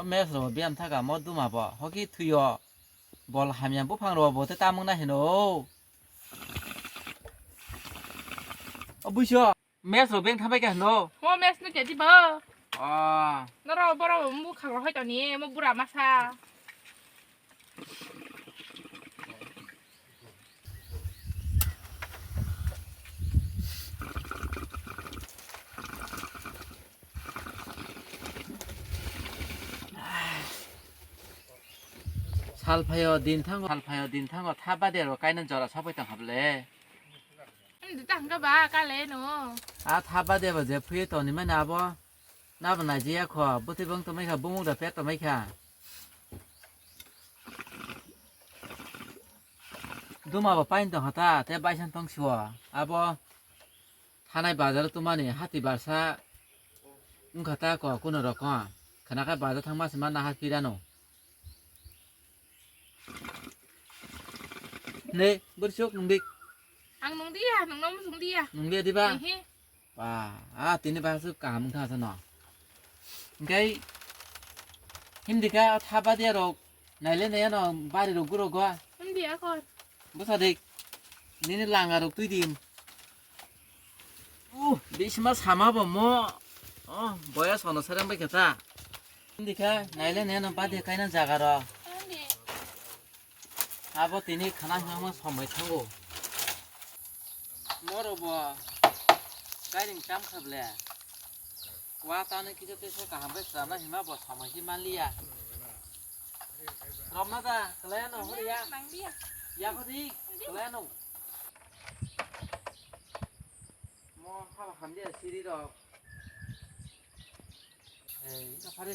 메스로 비암 타가 뭐 두마봐 허기 투여 뭘 하면 부팡로 못해 따먹나 해노 부셔 메스로 뱅 타백게 해노 หัวแม่สนุกเจ็ดที่เบอร์ 아 แล้วเรามุกขังเราให้ตอนนี้มุกบุรามาซา 살파여 딘탕거 타바데로 까이는 저라 사보이땅 하블래 อันนี้ตั้งก็บ้ากันเลยหนู 아 타바데버 제 푸이 또니만 나보 나보 나지야 커 부티봉 또 메카 부무다 페또 메카 두마버 빠인동 하다 대바이산 똥시워 아보 하나의 바자로 뚜마니 하티 발사 응가다 거 꾸너러 거 그나가 바자 탕마스만 나 하피라노 네 버쇼 농빅 อังน้องเดียน้องน้องสุงเดีย 농비야 ไอ้ 디바 เฮ้ย 와, 아, 티네 바스 까문 타서너. 그러니까 힘들까 타바디아로 날래내야너 바리로 끌어가. น้องเดียก่อน 무사대 니네 랑가로 뛰딘. 우, 미시마 사마버 뭐. 뭐야 선어 사람 밖에다. 힘들까 날래내야너 바디 까이는 자가로. น้องเดีย 아버 티네 가나 형만 선물 타고. 뭐로 뭐. 까이링 짬컵래. 와 ताने किजो तेसे कहां पे सामना हिमा बो समझी मान लिया रमनादा कलेनो होरिया น้องเดีย या होरी कलेनो मो हाबा खामदे सिरि रो ए इना फारे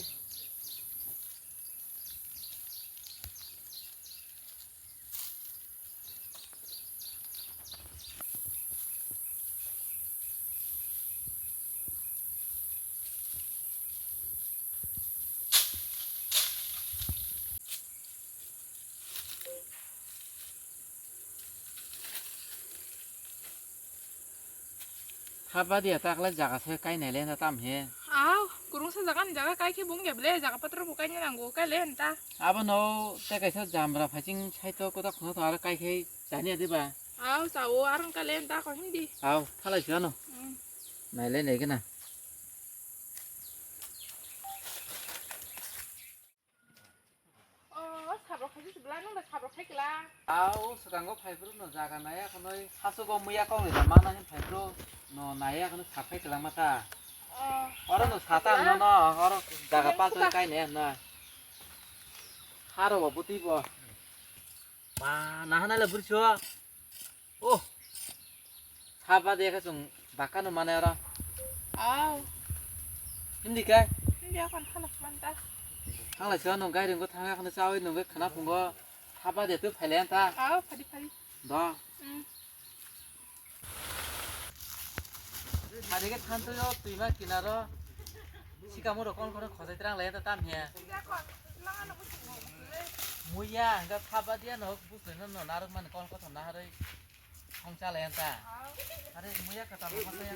타바디야 딱라 자가세 까이 내래나 땀해 อ้าวกูรู้สึกกันจากใกล้แค่บุ้งเก็บเลยจากปัตตานีใกล้เนี่ยนังกูใกล้เล่นตา 아버 너 때가서 잠브라 파징 차이도 꼬다 코도 알아 까이 해 자니야 디바 อ้าวสาวอารังใกล้เล่นตาขอให้ดี 아우 탈라 지어노 나일래 내게나 ขับรถใครที่สุดแล้วนู่นเลยขับรถใครกันละ 아우 수강고 파이프로 너 자가나야 그노이 하수고 무야 꽁리 마나hin 파이프로 너 나야 그노 사파이 그랑마타 เออ 어라 너 사타 너너 어라 자가 빠져 까이네 너 하러 뭐 부티보 와 나하나를 부르쇼 오 사바데가 좀 바까는 마네라 อ้าว 힘들까 เดี๋ยวก่อนขับรถมันตา 항라 저 너 가이는 거 타가 하나 싸워 있는 거 하나 본거 사바데 또 팔렌타 อ้าวพอดี 너 อืม 다리가 탄도요 뚜이마 기나로 시감으로 꼴꼴은 거세트랑 레다 땀해 เดี๋ยวก่อนล่างอันนั้นกูถึงเลย 뭐야 그러니까 타바디야 너 무슨 너 나름만 꼴꼴 더 나하래 홍차 레다 อ้าว 아래 뭐야 갖다 먹었어요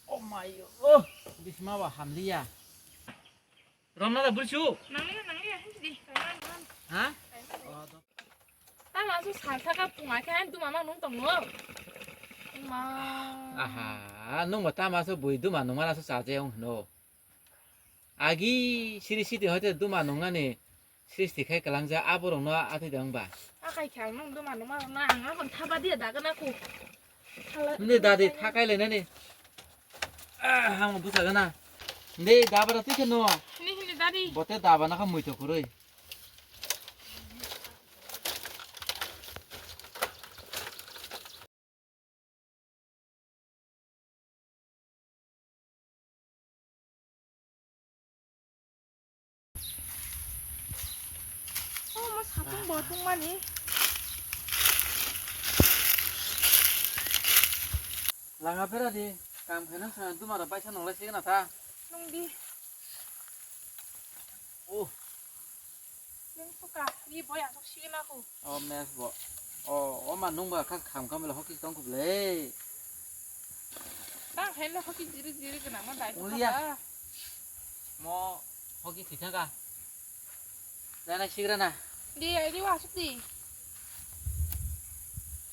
오 마이 비스마와 함리야 럼나다 불슈 นั่งเรียให้ดีไปนั่ง 하? ตั้งมาสุดท้ายถ้ากับหัวแค่ดูมามั่งนุ่งตรงนู้นมา 아하 농뭐 따마서 뭐이도 마농만아서 싸제용 너 아기 시리시디 허데 두마 농안에 시리시디 khai kalangja aborong no ati dangba ถ้าใครแข็งนุ่งดูมานุ่งมาหน้างั้นคนทับบ้าเดียดกันนะกู 근데 나디 타kai 레네니 아 한번 부사가나 네 다바라 티켓 노 นี่นี่ดาดี 보테 다바나 한 무이토 그러이มาสับตรงบอตรงมานี้ 라가페라디 감회는 사람 두마다 빠이차 놀라시겠나 다. 농디 오, 맹수가 니 뭐야 속시기나고 메스 뭐. 엄마 농가 각 감감을 허기 덩고 블레. 땅 헬로 허기 지르지르 그나만 다 우리야. 뭐 허기 귀찮가. 나나 시그라나. 니 이리 와 숙디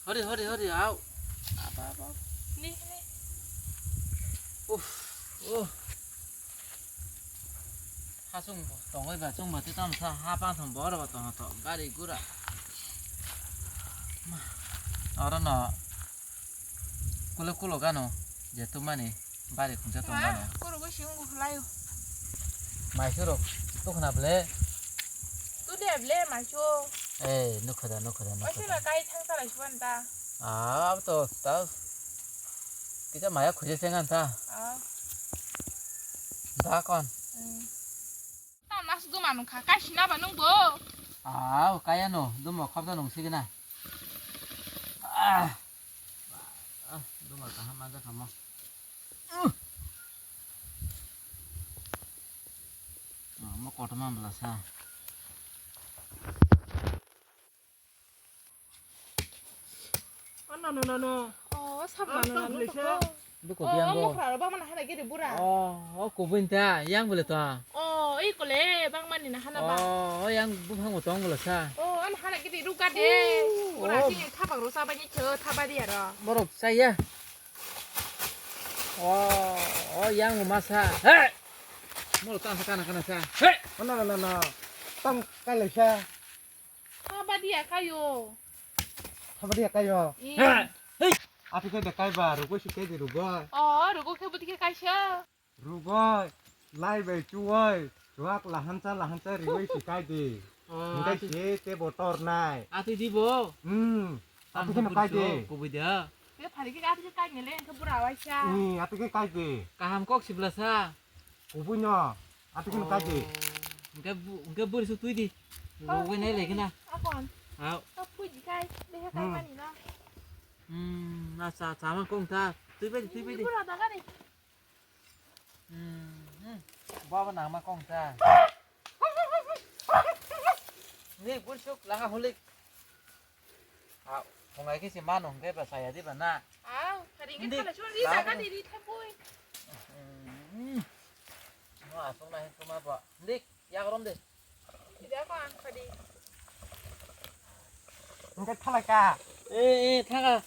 허리 아우. 아빠. 니 오. 하송 동의 봐. 좀 맞지 담사 하방통 벌어 봤다 하다. 가리 구라. 알아나. 꿀로 가노. 이제 또 많이 바리 군자 또 가노. 그러고 쉬운 거 골라요 마이스로 또 하나 블레. 또 대블레 마쇼 에이, 놓거다. 어시가 까이 창살아 싶었다 아, 또 그저 마야 그제 생각한다. 아 다 건. 나 나스도 많은 가까이 지나봐 농보 아, 까야 노. 너뭐 컵다 농식이나. 너뭐 한 만자 가면. 뭐 꼬트만 불러서. No. 삼만원 너 고비한 뭐 거. 그러러 봐만 하나 게리 보라 고빈다. 양 불렀다. 이거래 방만이나 하나 봐 양 부항 못 불렀어. 안 하나 게리 루가데 보라 지금 타박으로 사바니 저 타바디야라 뭐로 싸야. 양 뭐 마사. 헤! 뭐로 땅사 까나 사. 헤! No. Tang kalasya. 타바디야 가요 Apa dia kayo? 헤! Ati ko dekay ba? Rugo si kay di rugo. 루고 캐부티게 가셔 Rugo. Lai be chuoy. Chuak lahansa riway si kay di. Hindi si te motor nai. 아티 디보. Ati ko na kay di. 고비다. 그 바리게 가서 까ኝ래 그 보라 와샤 Ati ko kay di. kaham kok si belasa. Kubunya. Ati ko na kay di. Enggak boleh sutui di. Gue nele kena. 아건 Au. puji kai 내가 까이만이나 Nasa sama kong ta. Tui di. 보라 나가리 Bawa nama kong ta. Ni bulsuk langa hulik. Kung ay kasi manong kay pa saya di ba na. 바리게 칼라 좀 나가리 리 타보이 Asong na hin sumaba. Ndik, ya karom de. 내가 안 커리 Hindi talaga. 타가.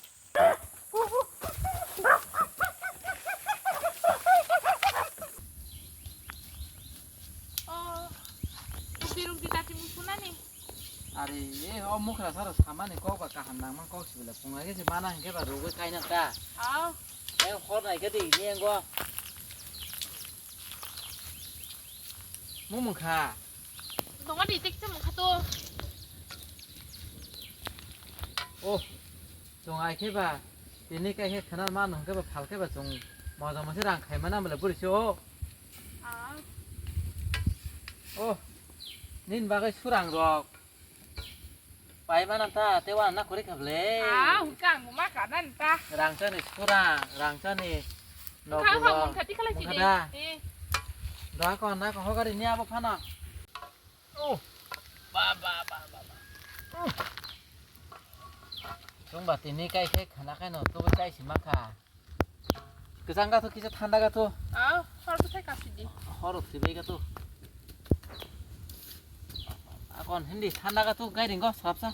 비룡 비다지 무슨하니 Ari, mukra saro samani kok ka handang mang kok sibila. Kung ay kasi manang kay pa rugoy kay na ta. Ay khor na cái gì nieng go. Mumung kha. 너가 리텍트 못 가도 Chung ai kay ba. Tini kay he khanar manong kay ba phal kay ba chung mo mo sirang khay mana mala buri syo. Nin ba kay surang rok. Pai mana ta tewa na kuri khable. 웃강 뭐 마카단다 Rang cha ni surang, rang cha ni no 가가 bulo. 문 가티 칼라 지네 Đó còn ho cái gì nha bác Phan à? Ba. Chúng bảo tin đi cái khả cái nó tôi cái chỉ mắc à. Cái răng cái thôi kia thanda cái thôi. 서로 살 값이지 Horo thì bây cái thôi. Còn hindi thanda cái thôi cái đừng có sập sao?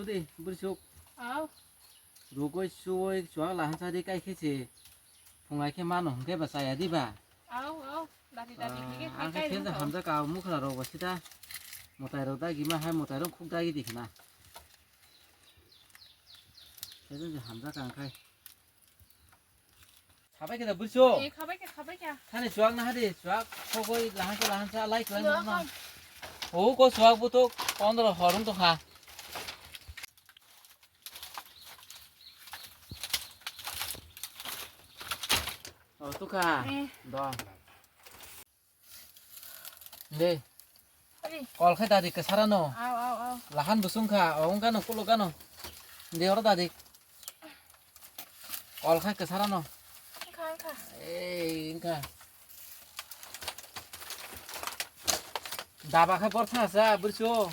Đi bữa trước rồi coi xuôi xóa là hắn sao đi cái gì phòng ai cái man nó cái bà xài đi bà 다리 이게 ăn cái khiến là hắn ra cao mức là rồi bà ta một tài đầu tay mà hai một tài đông khúc tay gì na thế nên là hắn ra càng khai 가봐야 겠다 물쇼 가봐야 산에 수학 나 하디 수학 거기 라한사 라이 그런 거 오고 수학부터 오늘 허름도 가 tuka. 예. 너. 네. 빨리. 꼴 khai 다디 그 살아노. 아우. 라한 부숭카 어운가노 꿀로가노. 네 어러 다디. 꼴 khai 그 살아노. 가. 에이 인카. 다바 khai 버타사 burcho.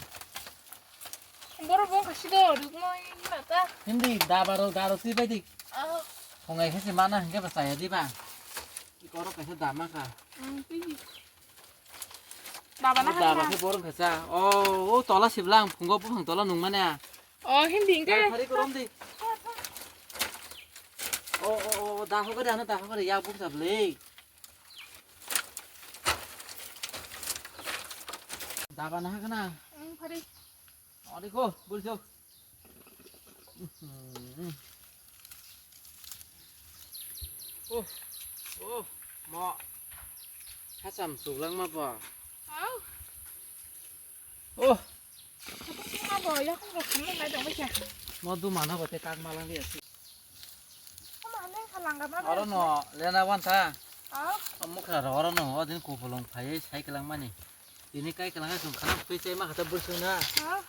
뭐를 뭐 가시도 누구만 나다. Hindi dabaru daru ti bedi. 아. Kongai kasi mana hingga pasaya di ba. Ikoro kasi dama ka. 삐지. 나만 Dama 하나. kasi borong kasa. Oh, tola siblang pungo pung tola nung mana. 힘든가? Hari korom di. Oh, daho ka dana daho ka ya buk sable. Daba na ka na. 파리. 어디 고 burcho. Mo. Hasam sulang ma ba. 아우. Oh, 뭐 약간 거 감는 날 정말 잘. mo du mana ba te kag malang dia. 한번 해 살랑가 봐. Oro no, lena wanta. 아우. Mukha oro no, odin ko bolong phai sai kelang mani. Ini kai kelang sung khana pese ma khata bursu na. 아우.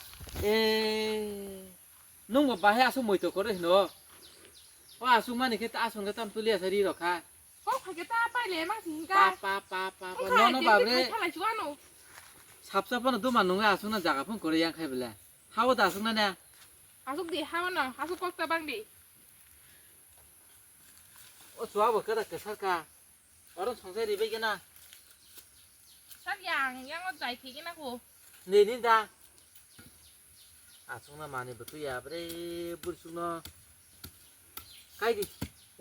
Nung ba bahaya asu moi to kore no. Wa asu mani ke ta asu ngatam tulia sari ro kha. 가겠다 빨리 망신가. Pa. No no ba bre. 살아 좋아노. Sapsapana du manung asu na jaga phun kore yang khai bele. Hawa da asu na ne. 아숙디 하원어. 아숙 꼭다 방디. O chua ba ka da ka sarka. Oro songsai ri be gena. 싹양 양어 잘 되긴 하고. Ni ni da. Asu na mani betu ya bre bursu no. Kai di.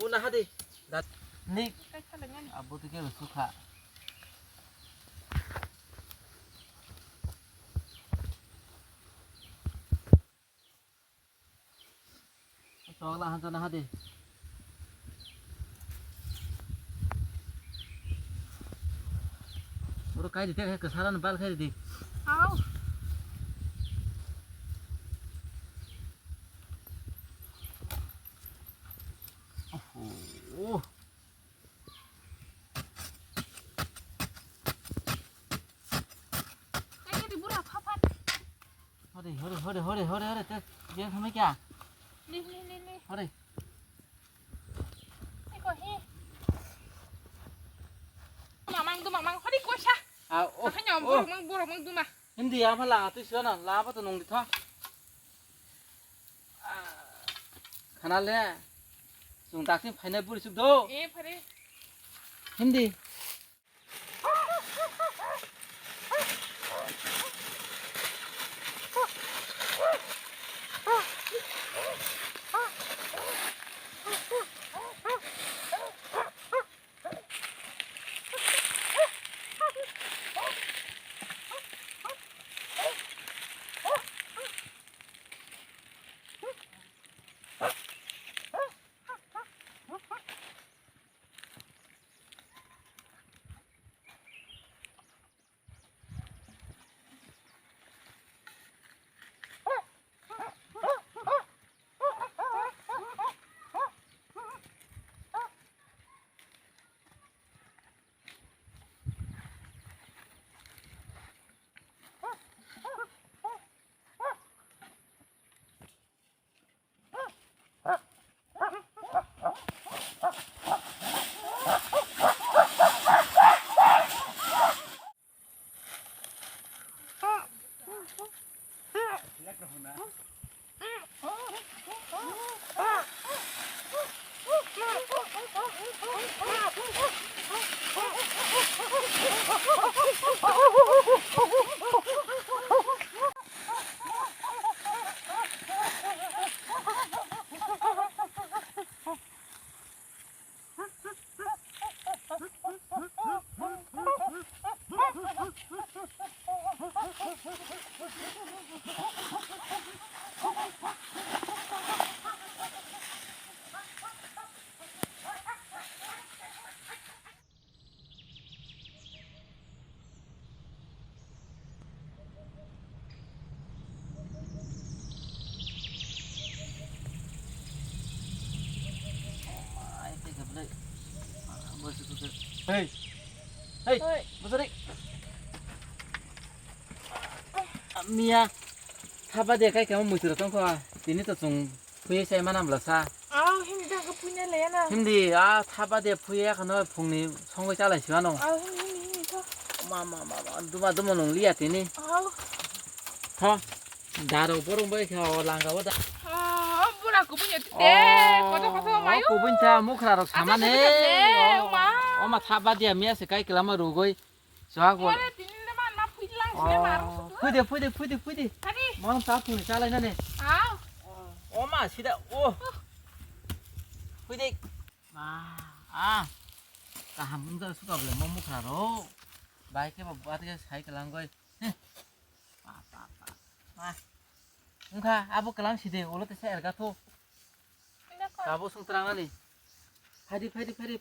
Una hadi. Da ni 깔깔하냐? abu tu ke suka. Tolak hantar nah hadi. Oro kai di te kesaran bal kai di. 아우. Oh. 땡기디 물어 파파. Hore te dia sampai kya? 리리리리. Hore. 이거 해. 망망 허리 꼬샤. Ah oh. 그냥 뭐랑 두마. Hindi ya phala tu sio na la pa tu nong di tha. Khana le. Sung tak sin phaina bur suk do. 예 파리. Hindi. 헤이 헤이 ơi 무슨 일 미야 타바데 cái kéo mùi từ trong khoa tí nữa dùng phuê xe mà nằm là xa 힘이 다 punya lena 힘디 아 타바데 phuê cái nó phùng ní xong cái trả lại xíu nó 힘이 더 mà đúng mà nông liệt tí ní thôi đã đâu bố đông bây giờ làm cái gì 뭐라 그분이 어때 거저 마요 cô bên cha mua khá được sao nè 엄마 mà 타바데 미야 sẽ cái làm mà rồi coi sao cô 원래 빈데만 나 부일랑 집에 말았어 phuê đi 다리 món sao phùng trả lại nè 아 mà xí đã ô phuê đi 다 한번더 수가 없네 못 먹하러 마이크 봐 어떻게 사이클 한 거이 응가 아버 그랑 시대 올라때 새 가토 아버 송트랑하니 파디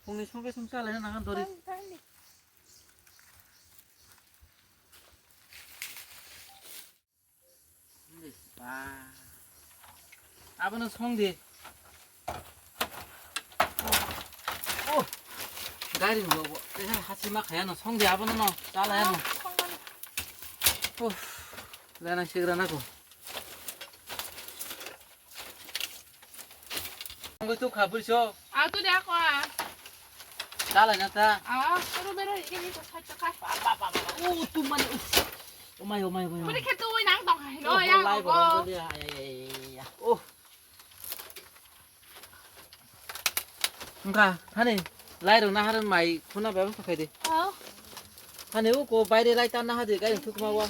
봉니 송게 송살래 나간 도리 아버는 송디 오 가리 뭐 하지 마 가야노 송디 아버는 너 잘라야노 오 내가 시그라나고 또 가불쇼 또 내가 거야 잘라냐다 그러면은 이게 이거 살짝 가 오 뚜만이 오마이 그렇게 또 낭동 오 너야 라이브 그거 런거리야 오 그러니까 하니 라이로 나 하는 마이 구나 배운 거 가야 돼 하니 오고 바이레 라이 딴나 하지 가이 툭 마고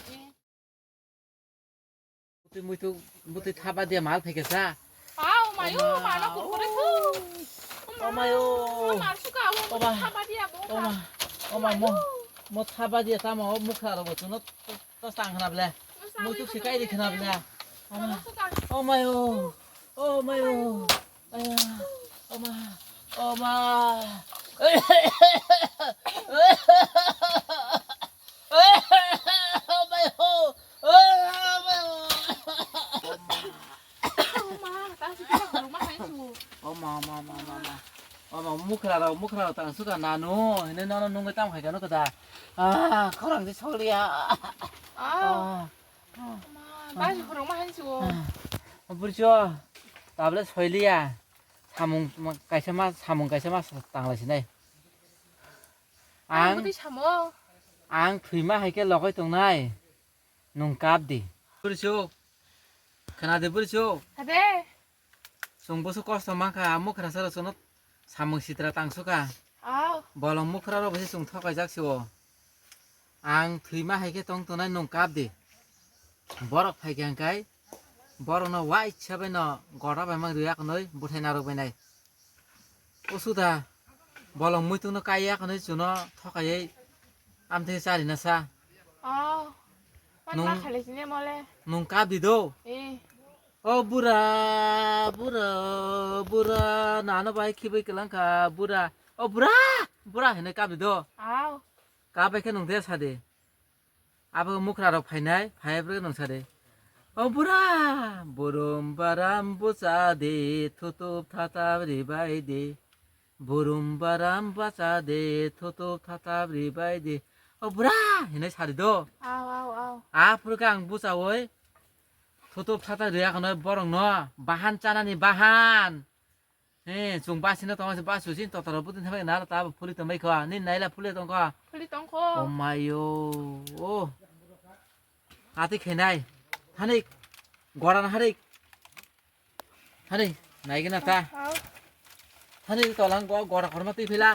무트 타바디야 말 패겠어 마요 말아 그랬어 오마요 말수가 엄마. 타바디야 엄마 뭐 타바디야 다 뭐 무카로 뭐 또 상하나 볼래 뭐 쭉씩 가야 돼 그나 볼래 엄마요 아야 엄마 무크라로 땅 수가 나누 근데 너는 농구 땅 가게 놓고 다 거랑지 소리야 맛이 그런만 한시고 부르죠 나블레 소리야 사몽 가이셔마 땅라시네 어디 참어 앙 프리마 하이게 러거이 동나이 농갑디 부르죠 그나데 부르죠 네 송보수 거스터만카 아무크라서로 소노 사몽 시드라 땅 수가 bolong mukhra basi sung thokai jaksiwo ang thuima haike tong tonai nongkapdi borok phaikyang kai borok no wai chabai no gora bai mang riak noi buthai narok bai nai osuda bolong muitung no kaiyak noi chuno thokai amthai chari na sa 만나 갈래지네 몰래 nongkapdi do oh bura nano bai khibai kelangka bura oh bura hene kapdi do kabai ke nong de sade abo mukra rok phainai phaibre nong sade oh bura borom baram bocha de thotop thata ribai de borom baram bacha de thotop thata ribai de oh bura hene sade do purkang bocha oi thotop thata riak no borong no bahan chanani bahan chung basino tong basu sin to toro putin thabai na ta phuli to mai kha nin naila phuli tong kha oh mayo oh ati khenai hanik goran hanik nai gina ta hanik tolang go gora korma ti phila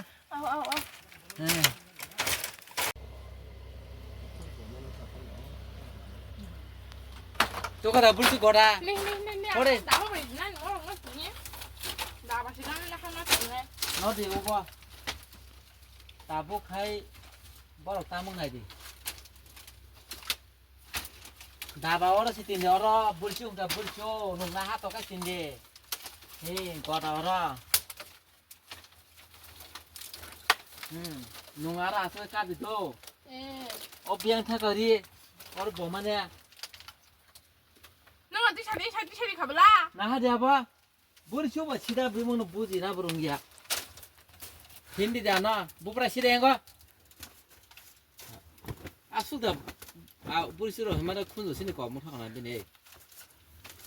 저거다 물수 거라. 그래. 너디 오고. 나복하이 뭐로 따먹 나이디. 나바 어르신 때 열어 물수 온다 물수. 농나 하도 같은데. 거라 어라. 농아라 서 까비도. 비앙 타거리. 어르 뭐만해. 샤디 가볼라 나 하자 봐. 머리 줘봐. 지다 보면 보지 나 보는 게야. hindi dah no bupra sireng ko asu dah polisi roh mana kunzu sini kau muka kana dini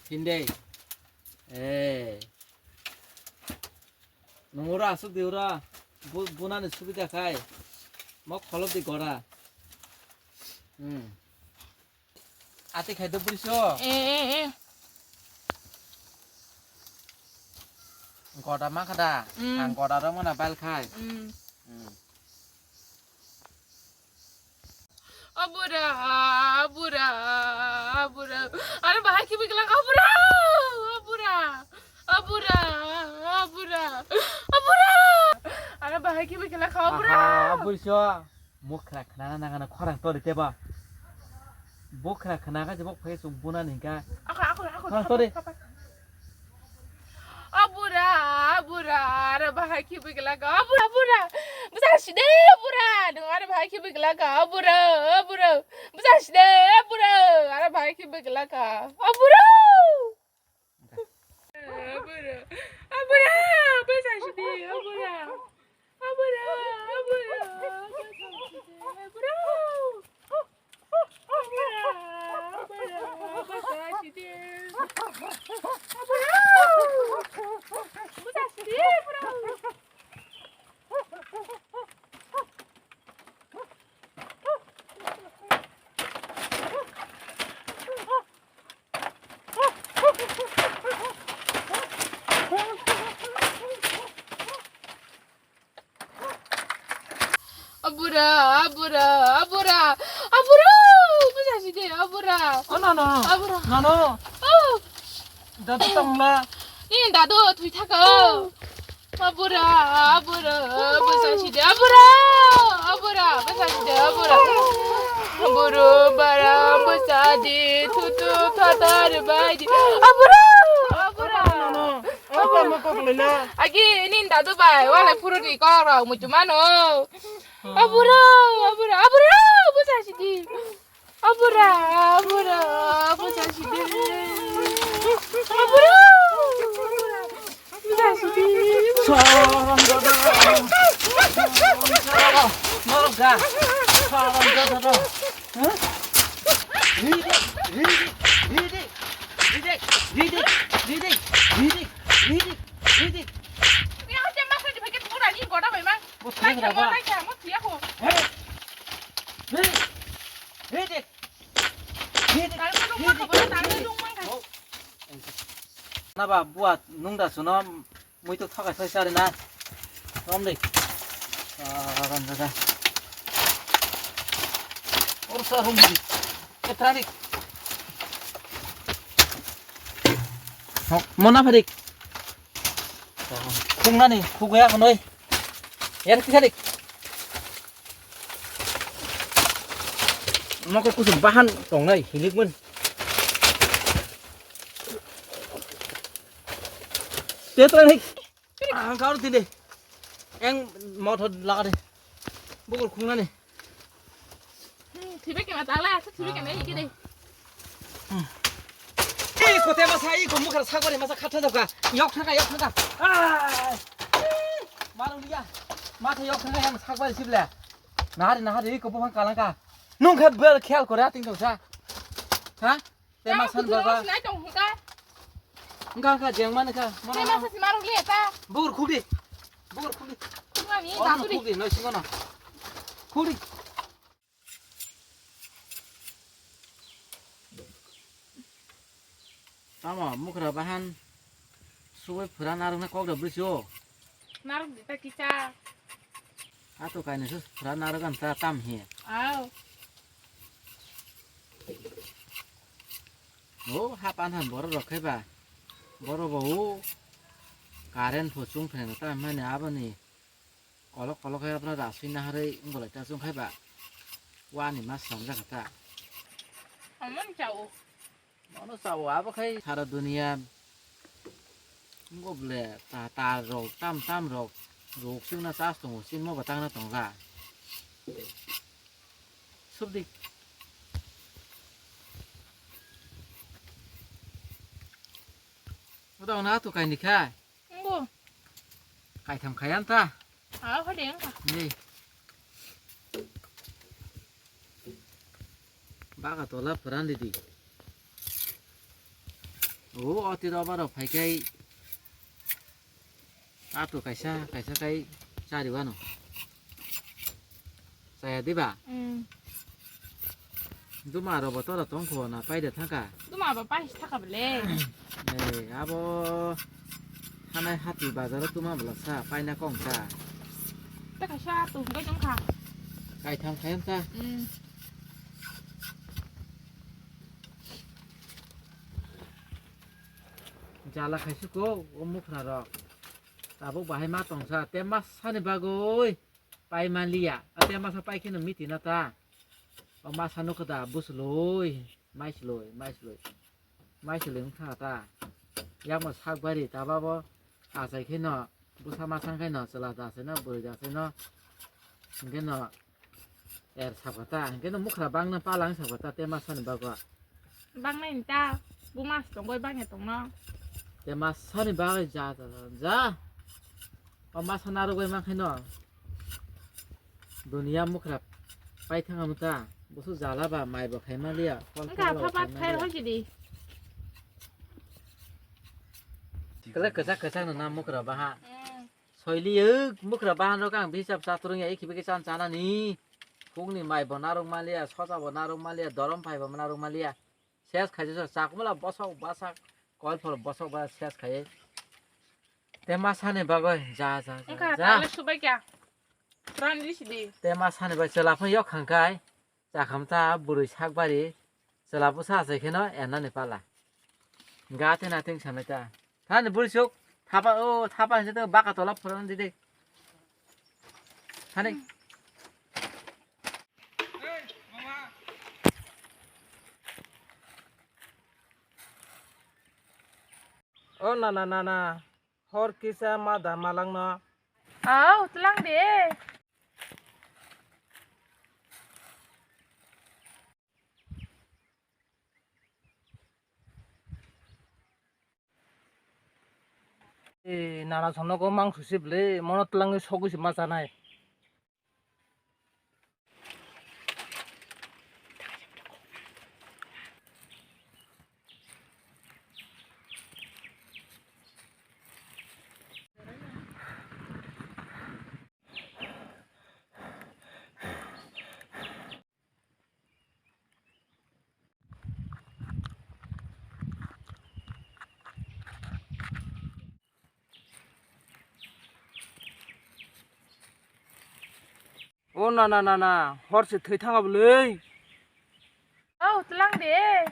hindi nungura asu diura bunane subida kai mau kolop di gora ati khai do polisi gora mak ada ang gora ro mana bal khai Abura, abura, abura. Are bahai ki bigla abura, abura, abura, abura, abura. Are bahai ki bigla abura. polisi mukra khana na kana khorang to dite ba bokra khana ka jebok phai sum bunane ka Aku. sorry Abura, abura. Are bahai ki bigla abura, abura. Bisa side abura. Dengar bahai ki bigla abura, abura. Bisa side abura. Are bahai ki bigla abura. Abura, abura. Bisa side abura. Abura, abura. Abura. Abura, abura, abura, abura, bisa sih deh, abura. oh no no Abura. no Oh, da tong la ini dado tuh tako. Abura, abura, bisa sih deh, abura, abura, bisa sih deh, abura. Abura, bara, bisa di tutup tatar bayi. Abura, abura. apa mo ko lela Agi ini dado bay, wala puru di karo, mau cuma no. Abura, abura, abura, bisa sih deh. Abura, abura, bisa sih deh. Abura, bisa sih deh. salam jada moga salam jada Ridik. Ini aku cuma masih dipakai murah nih, gua apa emang? Mau Lagi berapa? mau lagi, mau siapa? Ridik. Kalau belum mau kebetulan tangan dong, mang. Napa buat nungda suno muito thoka sai na romdik ran daga orsa rumdi etranik mona phadik khungna ni khugoya konoi yer kisadik moko kusum bahan tongnai hilikmun thế tôi thích cao tin đi em mò thật lạ đi bố còn khung này Thì biết cái mà tao la, thì biết cái này gì cái đi. 이 고대 마사 이 고무가 사거리 마사 카트다가 역타가 아 마루리야 마타 역타가 형 사거리 집래 나하리 이 고부한 깔랑가 농가 별 켈 거야 띵동사 하 Tao 때마산 cứ thưa 거가 nói chồng ta. 응가가 쟁만가 Thế mà sao mà đi ta? bố khúc đi Không làm gì tao nó đi. khúc đi nói xin con nào khúc đi tao mà mua cái bahan suwe puran arang na kok double show Naruh di ta kita. atau kayak nih puran arang kan ta tam hi Aw. oh hapan han boro rokai ba boro bau karen phosung phen ta mane abani kolok kolok hai apna rasin na hare ngolai ta sung khai ba wa ni mas samja kata Aman jauh. nó sao áp khai thara dunia ngoble ta rok tam rok rok sing na sa tung sin mo batang na tong ga subdik udah na tu kai nikah Enggak. kai tham khayan ta พอดีค่ะ นี่บ้ากับตัวละพรันดีโอ้อติดอบาร์ไฟไก่อาตัวไก่ซ่าไก่ชาดีวะเนาะใส่ดีบ่าดูมารอบตัวละต้องขวนะไปเด็ดทั้งกะ ดูมาป้าทักกับเลย อาบท่านายฮัตติบาจารุตุมาบลักซาไปนักกองซา แต่ข้าชาตุ่มก็จังค่ะ ไก่ทำไข่ซาจาละไข่สุโกอมุขนาดอกตาบุกบาให้มาตองซาเต็มมาสันบาโกยไปมาเลียเต็มมาสไปกินมิตินาตาออกมาสนุกกระดาบุสลอยไม่สลอยข้าตาอยากมาสักบารีตาบ้าบ่อาศัยแค่เนาะบุษมาสังแค่เนาะสลาดาเสนาบริจาคเสนาแค่เนาะสักตาแค่เนาะมุขระบังนะป้าหลังสักตาเต็มมาสันบากว่า บ้างไม่จ้าบุมาสตรงก้อยบ้างเนี่ยตรงน้อง เต็มมาสันบากจ้าจ้าออกมาสนารุกไปมาแค่เนาะดุนยามุขระไปทางอมุตาบุษจาลาบะไม่บอกให้มาเลีย นั่นค่ะพ่อบ้านไทยเราจะดี ก็เลยเกิดจากนั้นมุขระบะฮะสอยลีมุขระบะเรากางพิจับซาตุรงยังอีกขี้ไปกินจานานี่พวกนี้ไม่บนารุมาเลียชอบบนารุมาเลียดอรมไผ่บนารุมาเลียเสียสขายจะสักเมื่อบัสบัสกอลพอบัสบัสเสียสขายแต่มาสันนี่บ้าก็จ้า นั่นค่ะตาเลยสุบไปแกร้านนี้สิดี แต่มาสันนี่บ้าจะลาพยกขังกายจากคำตาบุรุษชักบารีจะลาพุทธาใส่ขึ้นเนาะนั่นนี่ปะล่ะกาเทน่าถึงฉันนะจ้าท่านบุรุษชุกทับทับจะต้องบักตัวรับพลังดีท่านนี่โอ้นาฮอร์กิซามาดามาลังเนาะ ตลังเด้ 나라 전화고 망 수십래 모노틀랑이 속으시 마잖아요. 오 나나나나 허르시 퇴탕아블레 tลังเด้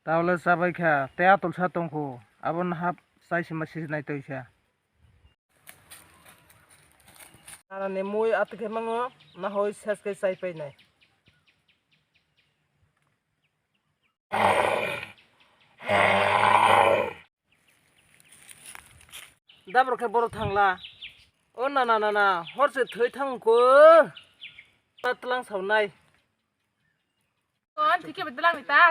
তাহলে সবাই খা তেয়া তুলসা তংখু আবন হাফ সাইসি মাসি নাই তৈসা না নে মুই আতকে মাঙ্গো না হই শেষকে চাই পাই নাই দাবরকে বড় থাংলা ও না হরসে থৈ থাংকো তাতলাং সাवनाय ก่อนที่เก็บตลังนี่ตา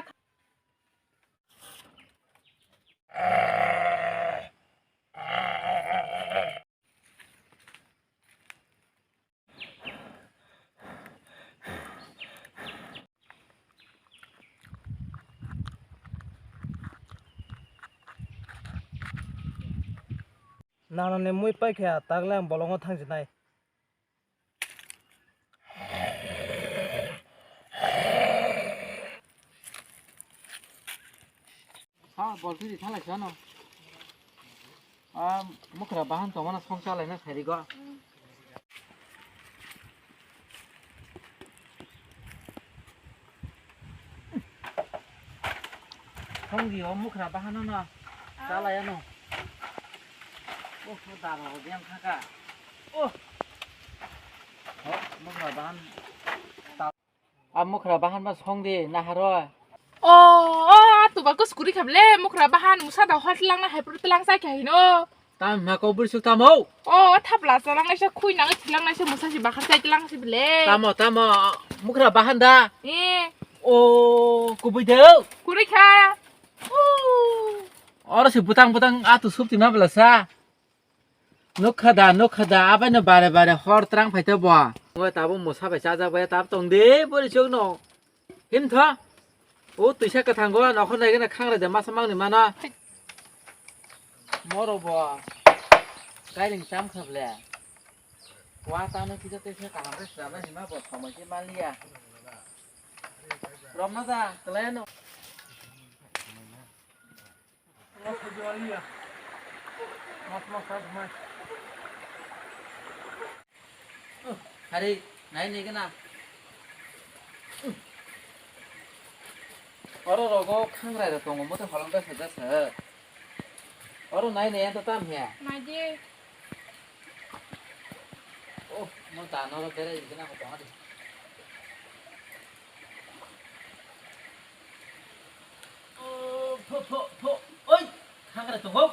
나는 내 무이 빠이야 딱랑 벌렁어 탕지나이 볼필이 탈락잖아 무크라 바한 동안은 성찰에는 데리고 성기요 무크라 바하노나 잘라야노 다로 그냥 가가 무크라 바한 मुखरा बाहान मा संदे नाहारो तुबा को स्कुटी खाबले मुखरा बाहान मुसा दा हट लांना हाइपर तलां साइखे हिनो ताम माको बुरसुक तामौ थाबला जालांनायसो खुइनाङै थिलांनायसो मुसासि बाखार साइड लांसि बिले तामो मुखरा बाहान दा ओ कुबैदो कुरैखा अर से बुतां आतु सुप्ति मा बलासा नखदा आबानो बारे हर त्रां फाइतो बा ओय ताबो मोसा बायसा जाबाय ताब तंदे बुरसुक न हिमथ ओ तुइसा कथांगो नखर नायगोन खांरादे मासा मांनि माना मरबो गाइलिं ताम खाबले वा तानो किजा तेसे काहामरे साबा हिमा बो समयसे मालिया रमनादा तलायनो Hari, naik nih kena. Orang rogo kang rai datang, mau tuh kalau nggak saja sah. Orang naik nih yang tetap ya. Naji. Oh, mau tanah lo kira ini kena apa tadi? Oh, po, oi, kang rai tunggu.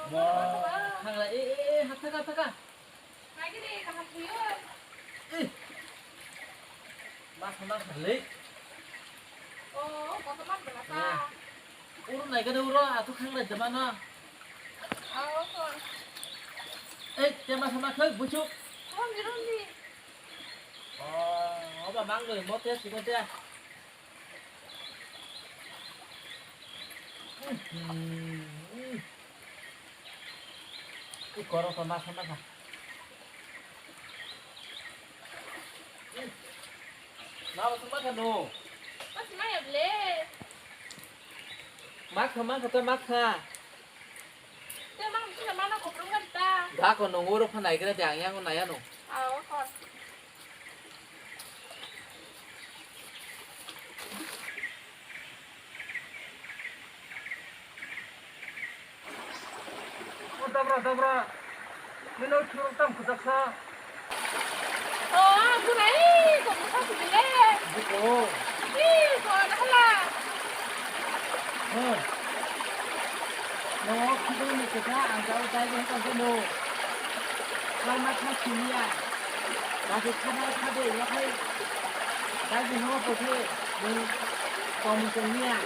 Kang rai, hata. Naji deh, kakak siu. Mas balik. Có teman berapa? Urun naik ke urun, atau kang rai zaman na? Jangan sama kau bujuk. Giron di. Apa mang người mót thế chỉ có thế. Cái cỏ sama hả? Nào sama kan no. Masih mana beli? Mak kata mak ha. Dia mang sih mana kau perlu kita? Dah kau nunggu orang panai kira jangan yang kau naya no. Kon. Dabra. Minum curug tam kujaksa. Aku naik, kau musa sih beli. Buko. Kau nak lah. Nó khi đó mình sẽ ra ăn rau tay với con cái nô lai mắt mắt chỉ nha và thì khá để nó hay cái gì nó có thể mình còn mình cần nha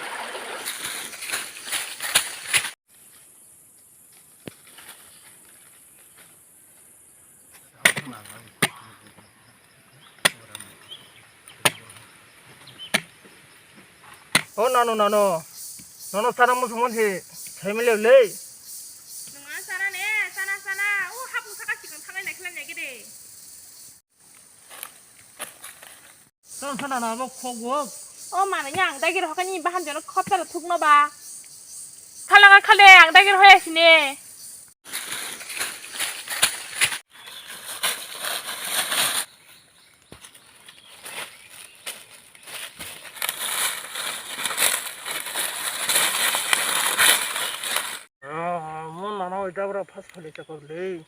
nó sana musuh musuh family leh. Nungan sana nih, sana. Hapu sakit sih kan tangan neklan ya gede. Sana nama kogok. Mana yang dah kira kan ini bahan jono kota lah thuk no ba. Kalangan kale yang dah kira hoya sini. Dabra pas kali cakap leh.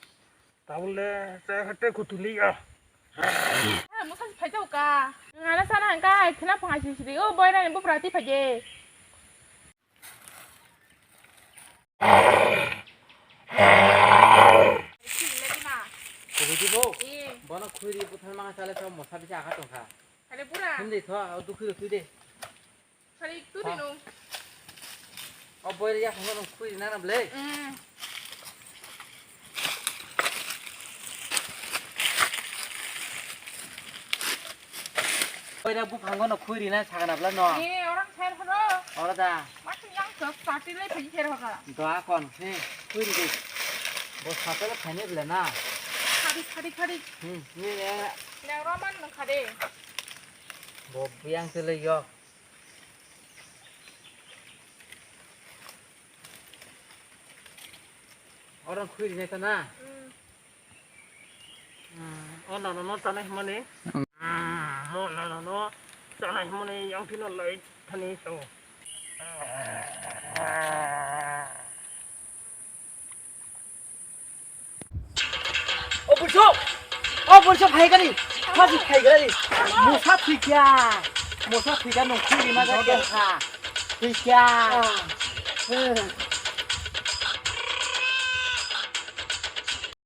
Tahu leh, saya kata kutuli ya. Musa sih pajau ka. Ngana sana angka, kenapa ngasih sih? Boy na ibu berarti paje. Begitu bu. Bono kuri putar mangan salah sama mosa bisa agak tuh kah? Kali pura. Hindi thoa, auto kuri deh. Kali itu di nung. Oh boy ya kamu kuri nana beli. Boy na bukan kono kuri nana sangat nabla no. Orang share hono. Orang dah. Masih yang ke party lagi paje share hono. Doa kon, nih kuri deh. Bos satu lah kayaknya beli na. Kari. Ini ya. Yang roman nung kade. Bob yang sele yo. Orang kuri nih tanah. Oh no tanah mana? No tanah mana yang kena lain tanah so. Oh busuk. 벌써 발가리 화지 발가리 모사 피자 모사 피자 농축이 맞아 가 피자